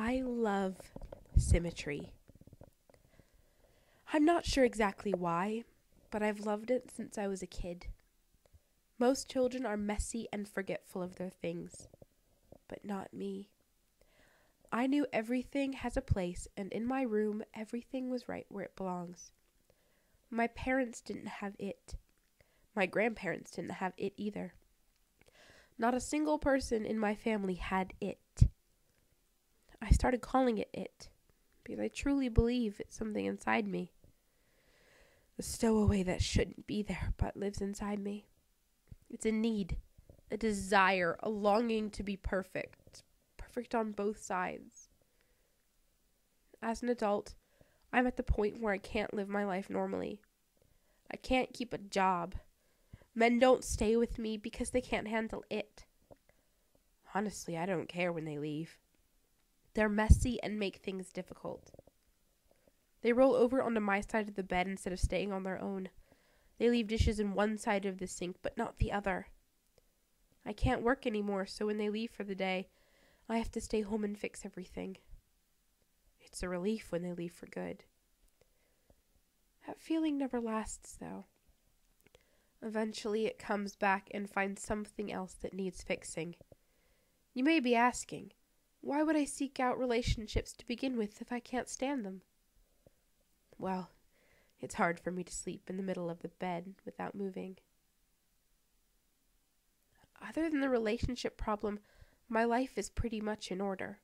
I love Symmetry. I'm not sure exactly why, but I've loved it since I was a kid. Most children are messy and forgetful of their things, but not me. I knew everything has a place, and in my room, everything was right where it belongs. My parents didn't have it. My grandparents didn't have it either. Not a single person in my family had it. I started calling it because I truly believe it's something inside me. The stowaway that shouldn't be there but lives inside me. It's a need, a desire, a longing to be perfect. Perfect on both sides. As an adult, I'm at the point where I can't live my life normally. I can't keep a job. Men don't stay with me because they can't handle it. Honestly, I don't care when they leave. They're messy and make things difficult. They roll over onto my side of the bed instead of staying on their own. They leave dishes in one side of the sink, but not the other. I can't work anymore, so when they leave for the day, I have to stay home and fix everything. It's a relief when they leave for good. That feeling never lasts, though. Eventually it comes back and finds something else that needs fixing. You may be asking, why would I seek out relationships to begin with if I can't stand them? Well, it's hard for me to sleep in the middle of the bed without moving. Other than the relationship problem, my life is pretty much in order.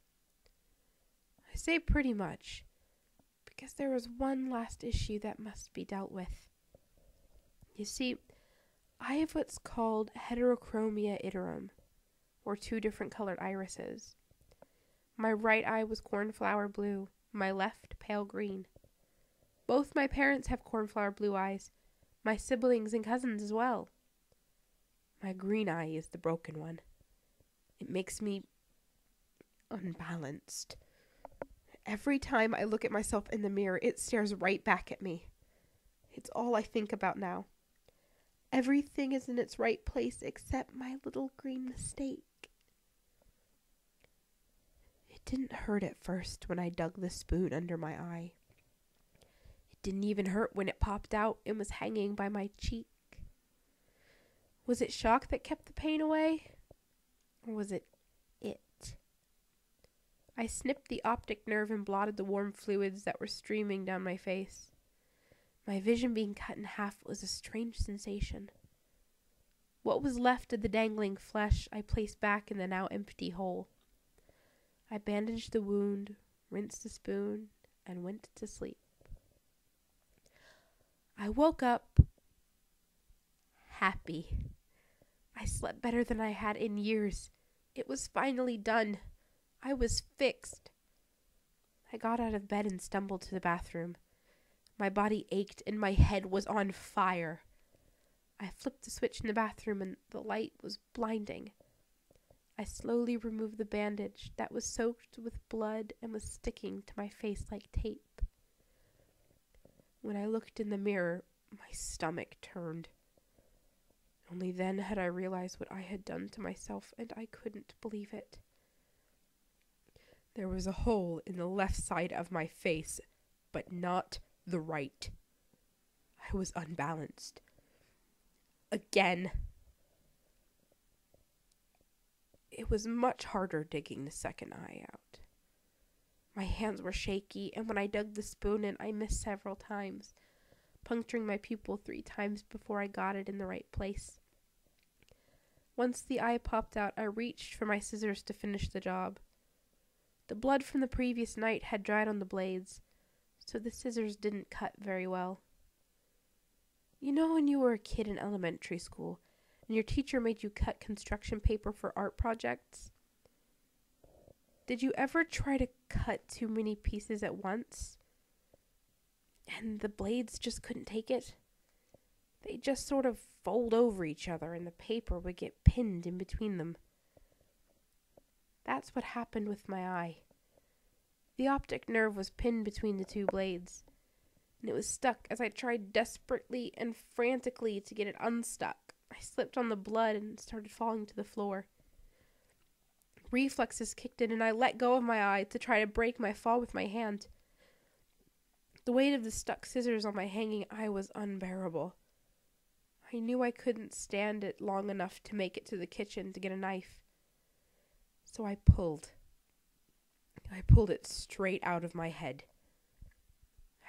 I say pretty much because there is one last issue that must be dealt with. You see, I have what's called heterochromia iterum, or 2 different colored irises. My right eye was cornflower blue, my left pale green. Both my parents have cornflower blue eyes, my siblings and cousins as well. My green eye is the broken one. It makes me unbalanced. Every time I look at myself in the mirror, it stares right back at me. It's all I think about now. Everything is in its right place except my little green mistake. It didn't hurt at first when I dug the spoon under my eye. It didn't even hurt when it popped out and was hanging by my cheek. Was it shock that kept the pain away? Or was it? I snipped the optic nerve and blotted the warm fluids that were streaming down my face. My vision being cut in half was a strange sensation. What was left of the dangling flesh I placed back in the now empty hole. I bandaged the wound, rinsed the spoon, and went to sleep. I woke up happy. I slept better than I had in years. It was finally done. I was fixed. I got out of bed and stumbled to the bathroom. My body ached and my head was on fire. I flipped the switch in the bathroom and the light was blinding. I slowly removed the bandage that was soaked with blood and was sticking to my face like tape. When I looked in the mirror, my stomach turned. Only then had I realized what I had done to myself, and I couldn't believe it. There was a hole in the left side of my face, but not the right. I was unbalanced. Again. It was much harder digging the second eye out. My hands were shaky, and when I dug the spoon in, I missed several times, puncturing my pupil 3 times before I got it in the right place. Once the eye popped out, I reached for my scissors to finish the job. The blood from the previous night had dried on the blades, so the scissors didn't cut very well. You know when you were a kid in elementary school, and your teacher made you cut construction paper for art projects? Did you ever try to cut too many pieces at once? And the blades just couldn't take it? They just sort of fold over each other and the paper would get pinned in between them. That's what happened with my eye. The optic nerve was pinned between the 2 blades, and it was stuck as I tried desperately and frantically to get it unstuck. I slipped on the blood and started falling to the floor. reflexes kicked in and I let go of my eye to try to break my fall with my hand. The weight of the stuck scissors on my hanging eye was unbearable. I knew I couldn't stand it long enough to make it to the kitchen to get a knife. So I pulled. I pulled it straight out of my head.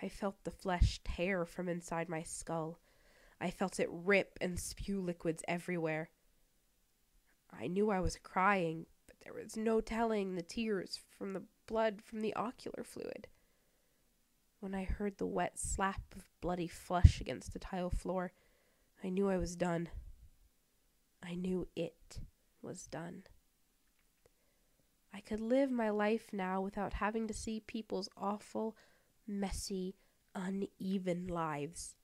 I felt the flesh tear from inside my skull. I felt it rip and spew liquids everywhere. I knew I was crying, but there was no telling the tears from the blood from the ocular fluid. When I heard the wet slap of bloody flesh against the tile floor, I knew I was done. I knew it was done. I could live my life now without having to see people's awful, messy, uneven lives.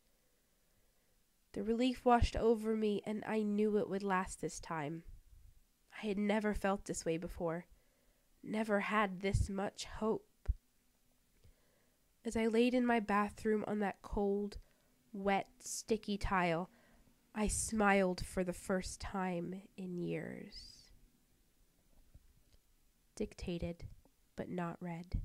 The relief washed over me, and I knew it would last this time. I had never felt this way before, never had this much hope. As I laid in my bathroom on that cold, wet, sticky tile, I smiled for the first time in years. Dictated, but not read.